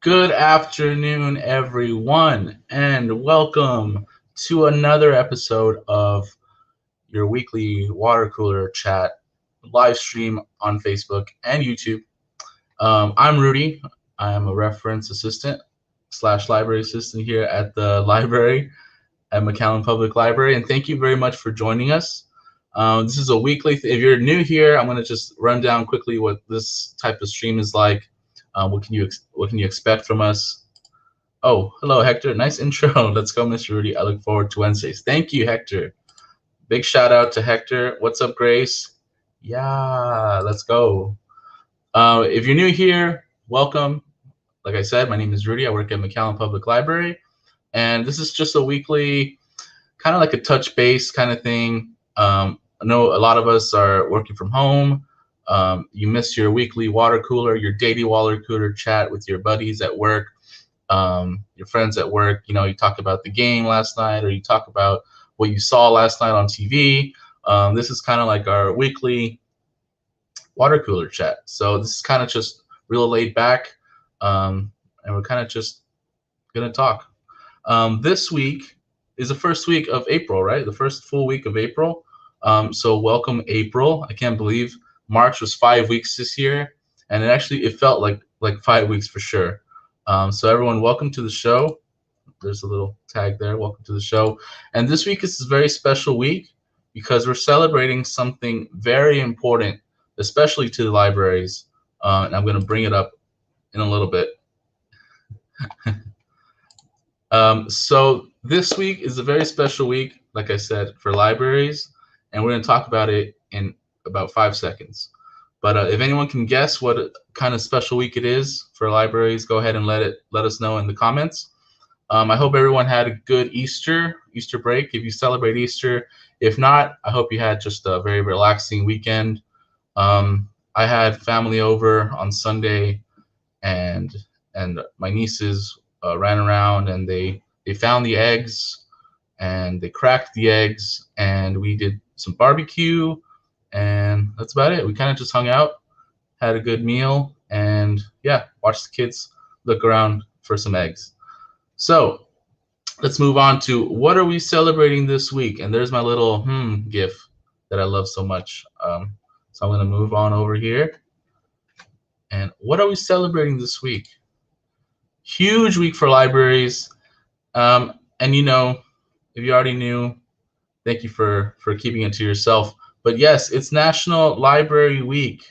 Good afternoon, everyone, and welcome to another episode of your weekly water cooler chat live stream on Facebook and YouTube. I'm Rudy. I am a reference assistant slash library assistant here at the library at McAllen Public Library, and thank you very much for joining us. This is a weekly. If you're new here, I'm going to just run down quickly what this type of stream is like. What can you expect from us? Oh, hello, Hector. Nice intro. Let's go, Mr. Rudy. I look forward to Wednesdays. Thank you, Hector. Big shout out to Hector. What's up, Grace? Yeah, let's go. If you're new here, welcome. Like I said, my name is Rudy. I work at McAllen Public Library, and this is just a weekly, kind of like a touch base kind of thing. I know a lot of us are working from home. You miss your weekly water cooler, your daily water cooler chat with your buddies at work. Your friends at work, you talk about the game last night, or you talk about what you saw last night on TV. This is kind of like our weekly water cooler chat. So this is kind of just real laid back, and we're kind of just gonna talk. This week is the first week of April, right? The first full week of April. So welcome, April. I can't believe March was 5 weeks this year, and it felt like 5 weeks for sure. So everyone, welcome to the show. There's a little tag there. Welcome to the show. And this week is a very special week because we're celebrating something very important, especially to the libraries. And I'm going to bring it up in a little bit. So this week is a very special week, like I said, for libraries. And we're going to talk about it in about 5 seconds. But if anyone can guess what kind of special week it is for libraries, go ahead and let us know in the comments. I hope everyone had a good Easter break, if you celebrate Easter. If not, I hope you had just a very relaxing weekend. I had family over on Sunday, and my nieces ran around, and they found the eggs, and they cracked the eggs, and we did some barbecue. And that's about it. We kind of just hung out, had a good meal, and yeah, watched the kids look around for some eggs. So let's move on to what are we celebrating this week? And there's my little gif that I love so much. So I'm going to move on over here. And what are we celebrating this week? Huge week for libraries. And if you already knew, thank you for keeping it to yourself. But yes, it's National Library Week,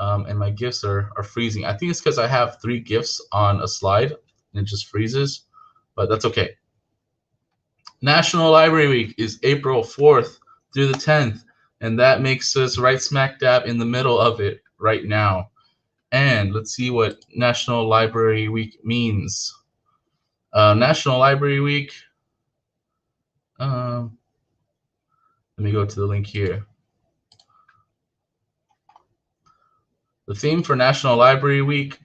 and my GIFs are freezing. I think it's because I have 3 GIFs on a slide, and it just freezes, but that's okay. National Library Week is April 4th through the 10th, and that makes us right smack dab in the middle of it right now. And let's see what National Library Week means. National Library Week, let me go to the link here. The theme for National Library Week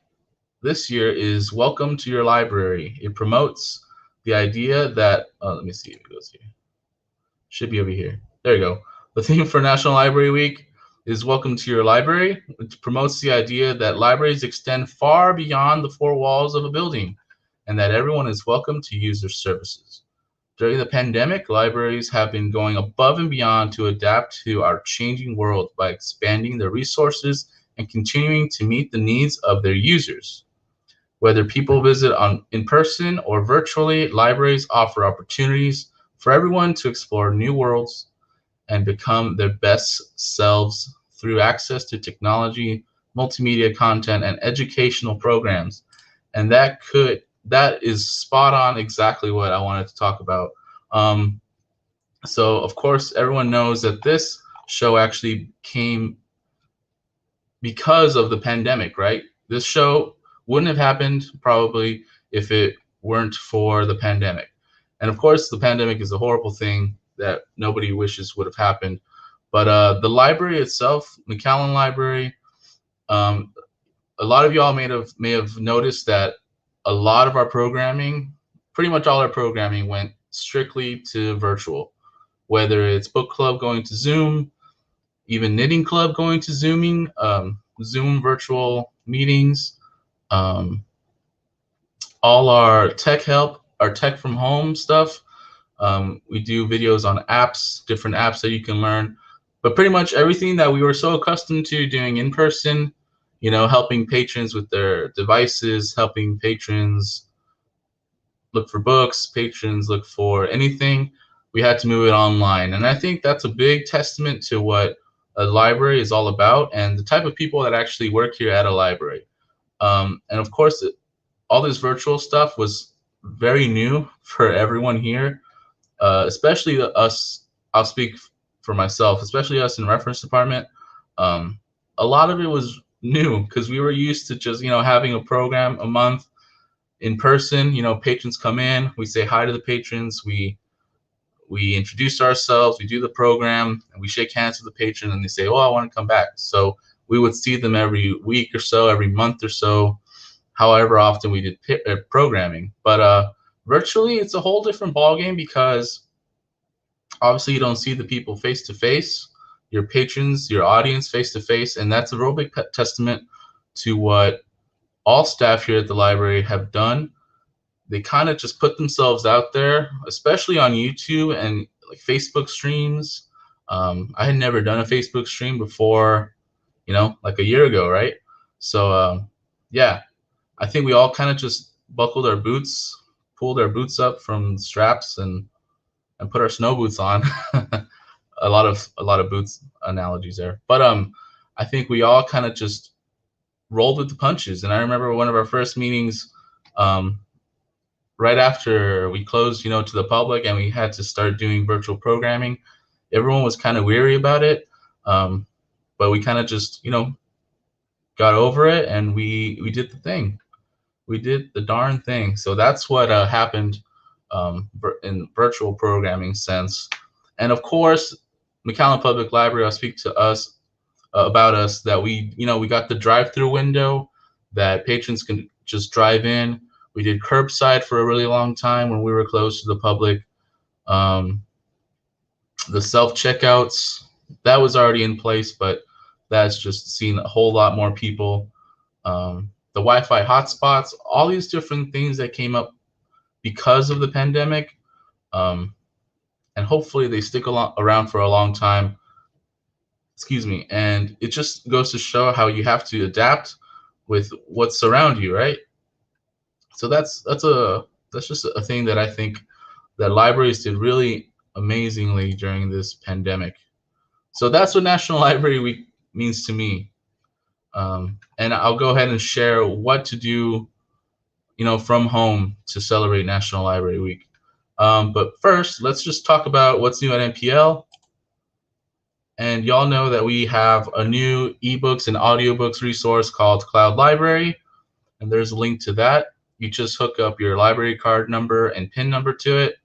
this year is Welcome to Your Library. It promotes the idea that, let me see if it goes here. Should be over here. There you go. The theme for National Library Week is Welcome to Your Library, which promotes the idea that libraries extend far beyond the 4 walls of a building, and that everyone is welcome to use their services. During the pandemic, libraries have been going above and beyond to adapt to our changing world by expanding their resources and continuing to meet the needs of their users. Whether people visit in person or virtually, libraries offer opportunities for everyone to explore new worlds and become their best selves through access to technology, multimedia content, and educational programs. And that is spot on exactly what I wanted to talk about. So of course, everyone knows that this show actually came because of the pandemic, right? This show wouldn't have happened probably if it weren't for the pandemic. And of course, the pandemic is a horrible thing that nobody wishes would have happened. But the library itself, McAllen Library, a lot of y'all may have noticed that a lot of our programming, pretty much all our programming, went strictly to virtual. Whether it's book club going to Zoom, even knitting club going to Zoom virtual meetings, all our tech help, our tech from home stuff. We do videos on apps, different apps that you can learn, but pretty much everything that we were so accustomed to doing in person, helping patrons with their devices, helping patrons look for books, patrons look for anything, we had to move it online. And I think that's a big testament to what a library is all about and the type of people that actually work here at a library. And of course, all this virtual stuff was very new for everyone here, especially us. I'll speak for myself, especially us in reference department. Um, a lot of it was new because we were used to just having a program a month in person. Patrons come in, we say hi to the patrons, we introduce ourselves, we do the program, and we shake hands with the patron, and they say, "Oh, I want to come back." So we would see them every week or so, every month or so, however often we did programming. But virtually, it's a whole different ballgame because obviously you don't see the people face to face, your patrons, your audience face to face, and that's a real big testament to what all staff here at the library have done. They kind of just put themselves out there, especially on YouTube and like Facebook streams. I had never done a Facebook stream before, like a year ago, right? So yeah, I think we all kind of just buckled our boots, pulled our boots up from straps, and put our snow boots on. a lot of boots analogies there, but I think we all kind of just rolled with the punches. And I remember one of our first meetings, um, right after we closed, to the public, and we had to start doing virtual programming. Everyone was kind of weary about it, but we kind of just, got over it, and we did the thing. We did the darn thing. So that's what happened in virtual programming sense. And of course, McAllen Public Library, I'll speak to us about us that we got the drive-through window that patrons can just drive in. We did curbside for a really long time when we were closed to the public. Um, the self-checkouts, that was already in place, but that's just seen a whole lot more people. The Wi-Fi hotspots, all these different things that came up because of the pandemic, and hopefully they stick around for a long time. Excuse me. And it just goes to show how you have to adapt with what's around you, right? So that's just a thing that I think that libraries did really amazingly during this pandemic. So that's what National Library Week means to me. And I'll go ahead and share what to do, from home to celebrate National Library Week. But first, let's just talk about what's new at NPL. And y'all know that we have a new ebooks and audiobooks resource called Cloud Library, and there's a link to that. You just hook up your library card number and PIN number to it,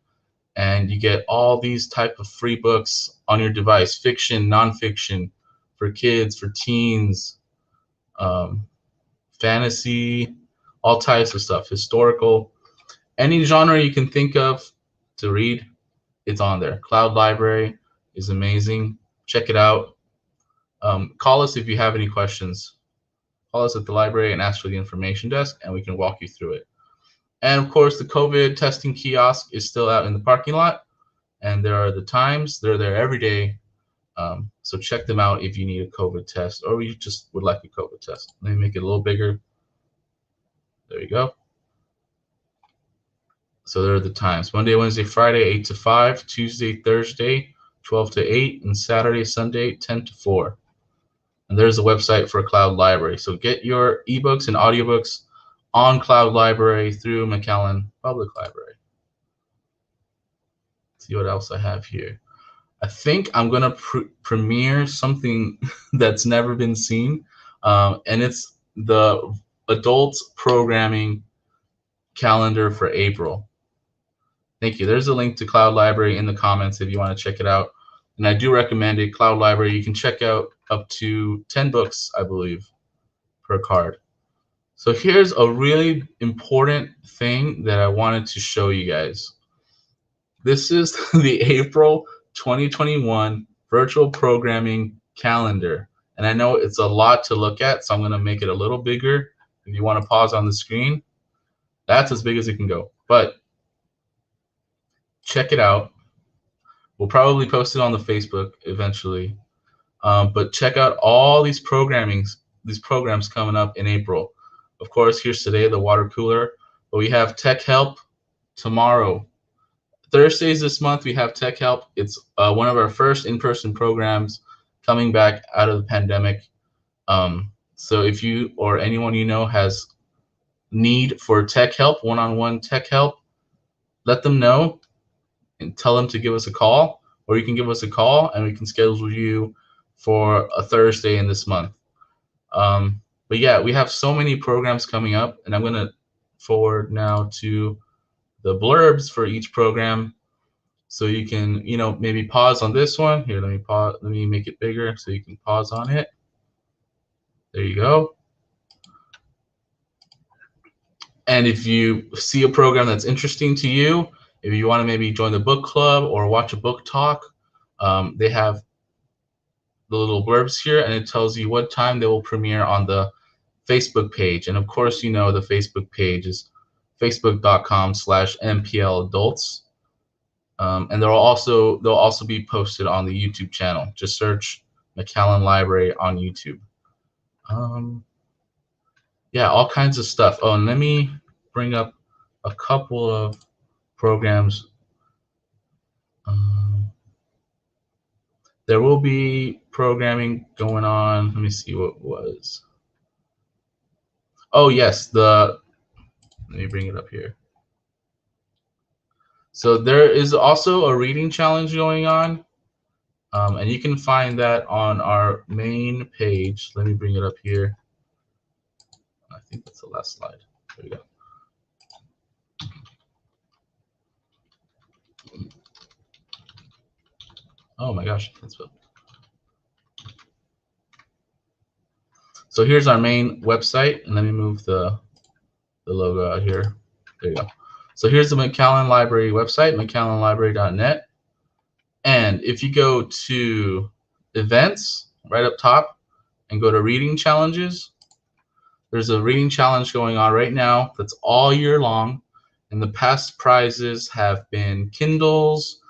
and you get all these type of free books on your device: fiction, nonfiction, for kids, for teens, fantasy, all types of stuff, historical, any genre you can think of to read, it's on there. Cloud Library is amazing. Check it out. Call us if you have any questions. Call us at the library and ask for the information desk, and we can walk you through it. And of course, the COVID testing kiosk is still out in the parking lot, and there are the times. They're there every day. So check them out if you need a COVID test or you just would like a COVID test. Let me make it a little bigger. There you go. So there are the times: Monday, Wednesday, Friday, 8 to 5, Tuesday, Thursday, 12 to 8, and Saturday, Sunday, 10 to 4. And there's a website for Cloud Library. So get your ebooks and audiobooks on Cloud Library through McAllen Public Library. Let's see what else I have here. I think I'm going to premiere something that's never been seen, and it's the adults programming calendar for April. Thank you. There's a link to Cloud Library in the comments if you want to check it out. And I do recommend it. Cloud Library, you can check out up to 10 books, I believe, per card. So here's a really important thing that I wanted to show you guys. This is the April 2021 virtual programming calendar. And I know it's a lot to look at, so I'm going to make it a little bigger. If you want to pause on the screen, That's as big as it can go. But check it out. We'll probably post it on the Facebook eventually. But check out all these programs coming up in April. Of course, here's today, the water cooler. But we have Tech Help tomorrow. Thursdays this month, we have Tech Help. It's one of our first in-person programs coming back out of the pandemic. So if you or anyone you know has need for tech help, one-on-one tech help, let them know and tell them to give us a call, or you can give us a call and we can schedule you for a Thursday in this month. But yeah, we have so many programs coming up, and I'm going to forward now to the blurbs for each program. So you can, maybe pause on this one. Here, let me pause. Let me make it bigger so you can pause on it. There you go. And if you see a program that's interesting to you, if you want to maybe join the book club or watch a book talk, they have the little blurbs here, and it tells you what time they will premiere on the Facebook page. And of course, the Facebook page is facebook.com/MPLadults. And they'll also be posted on the YouTube channel. Just search McAllen Library on YouTube. Yeah, all kinds of stuff. Oh, and let me bring up a couple of programs. There will be programming going on. Let me see what it was. Oh, yes. Let me bring it up here. So there is also a reading challenge going on. And you can find that on our main page. Let me bring it up here. I think that's the last slide. There we go. Oh my gosh, that's what. So here's our main website, and let me move the logo out here. There you go. So here's the McAllen Library website, mcallenlibrary.net. And if you go to events right up top and go to reading challenges, there's a reading challenge going on right now that's all year long. And the past prizes have been Kindles,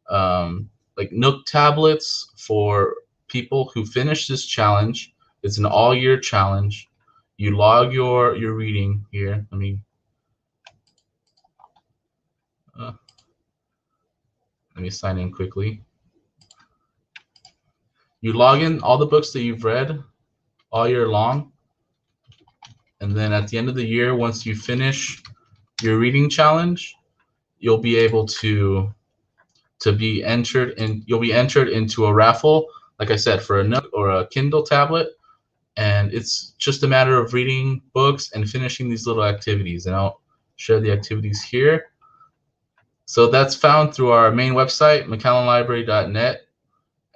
like Nook tablets for people who finish this challenge. It's an all-year challenge. You log your reading here. Let me sign in quickly. You log in all the books that you've read all year long, and then at the end of the year, once you finish your reading challenge, you'll be able to be entered, and you'll be entered into a raffle, like I said, for a Nook or a Kindle tablet. And it's just a matter of reading books and finishing these little activities. And I'll share the activities here. So that's found through our main website, mcallenlibrary.net.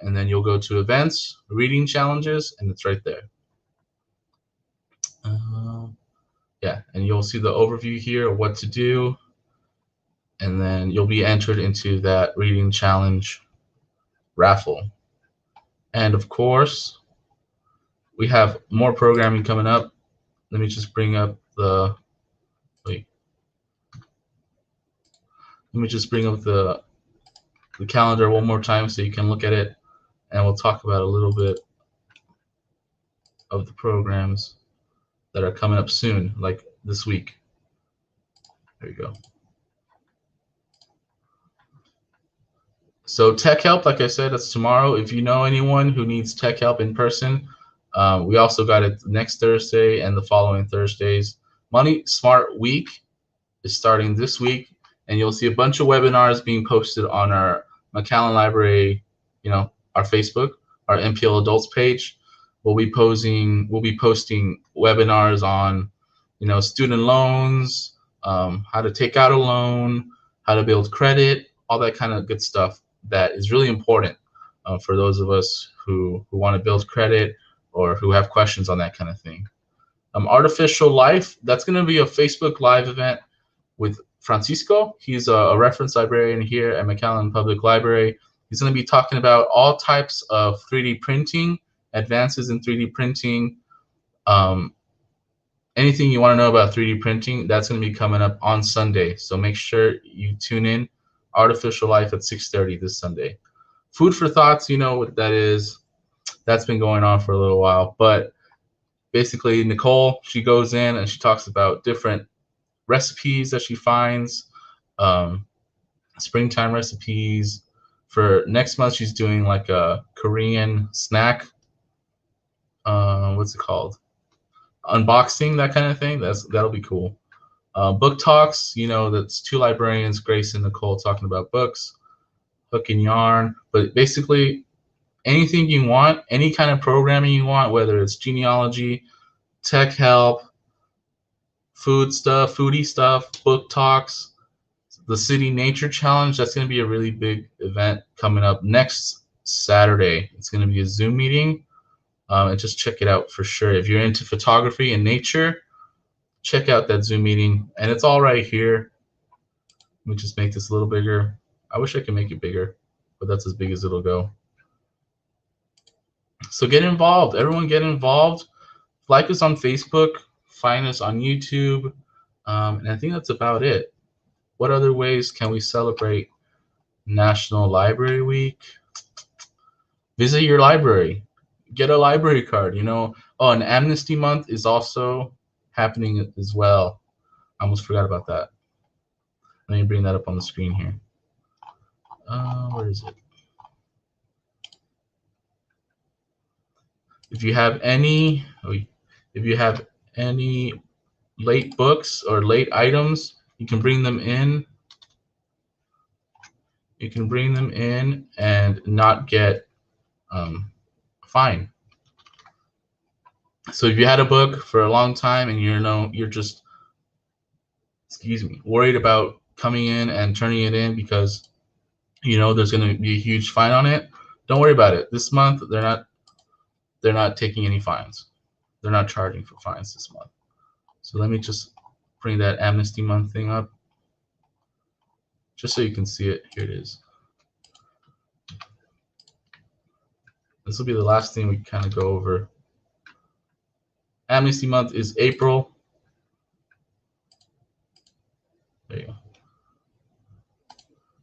And then you'll go to events, reading challenges, and it's right there. Yeah, and you'll see the overview here of what to do. And then you'll be entered into that reading challenge raffle. And of course, we have more programming coming up. Let me just bring up the calendar one more time so you can look at it, and we'll talk about a little bit of the programs that are coming up soon, like this week. There you go. So tech help, like I said, that's tomorrow. If you know anyone who needs tech help in person, we also got it next Thursday and the following Thursdays. Money Smart Week is starting this week, and you'll see a bunch of webinars being posted on our McAllen Library, our Facebook, our MPL Adults page. We'll be posting webinars on, student loans, how to take out a loan, how to build credit, all that kind of good stuff that is really important for those of us who want to build credit or who have questions on that kind of thing. Artificial Life, that's going to be a Facebook Live event with Francisco. He's a reference librarian here at McAllen Public Library. He's going to be talking about all types of 3D printing, advances in 3D printing, anything you want to know about 3D printing, that's going to be coming up on Sunday. So make sure you tune in. Artificial Life at 6:30 this Sunday. Food for Thoughts, you know what that is. That's been going on for a little while. But basically, Nicole, she goes in and she talks about different recipes that she finds, um, springtime recipes. For next month, she's doing like a Korean snack. What's it called? Unboxing, that kind of thing. That'll be cool. Book talks, you know, that's two librarians, Grace and Nicole, talking about books, hook and yarn. But basically, anything you want, any kind of programming you want, whether it's genealogy, tech help, food stuff, foodie stuff, book talks, the City Nature Challenge. That's going to be a really big event coming up next Saturday. It's going to be a Zoom meeting. And just check it out for sure. If you're into photography and nature, check out that Zoom meeting. And it's all right here. Let me just make this a little bigger. I wish I could make it bigger, but that's as big as it'll go. So get involved. Everyone get involved. Like us on Facebook. Find us on YouTube. And I think that's about it. What other ways can we celebrate National Library Week? Visit your library. Get a library card, you know. Oh, and Amnesty Month is also happening as well. I almost forgot about that. Let me bring that up on the screen here. Where is it? If you have any late books or late items, you can bring them in. You can bring them in and not get fined. So if you had a book for a long time and you're just worried about coming in and turning it in because you know there's going to be a huge fine on it, don't worry about it. This month they're not taking any fines. They're not charging for fines this month. So let me just bring that Amnesty Month thing up just so you can see it. Here it is. This will be the last thing we kind of go over. Amnesty Month is April. There you go.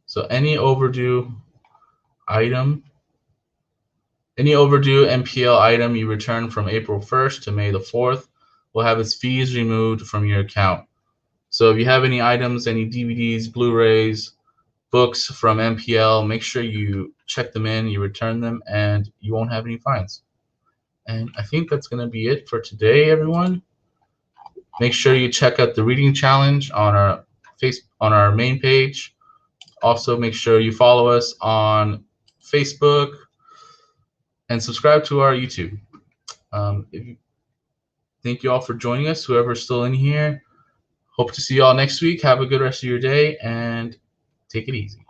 So any overdue MPL item you return from April 1st to May the 4th will have its fees removed from your account. So if you have any items, any DVDs, Blu-rays, books from MPL, make sure you check them in, you return them, and you won't have any fines. And I think that's going to be it for today, everyone. Make sure you check out the reading challenge on our main page. Also, make sure you follow us on Facebook and subscribe to our YouTube. Thank you all for joining us, whoever's still in here. Hope to see you all next week. Have a good rest of your day and take it easy.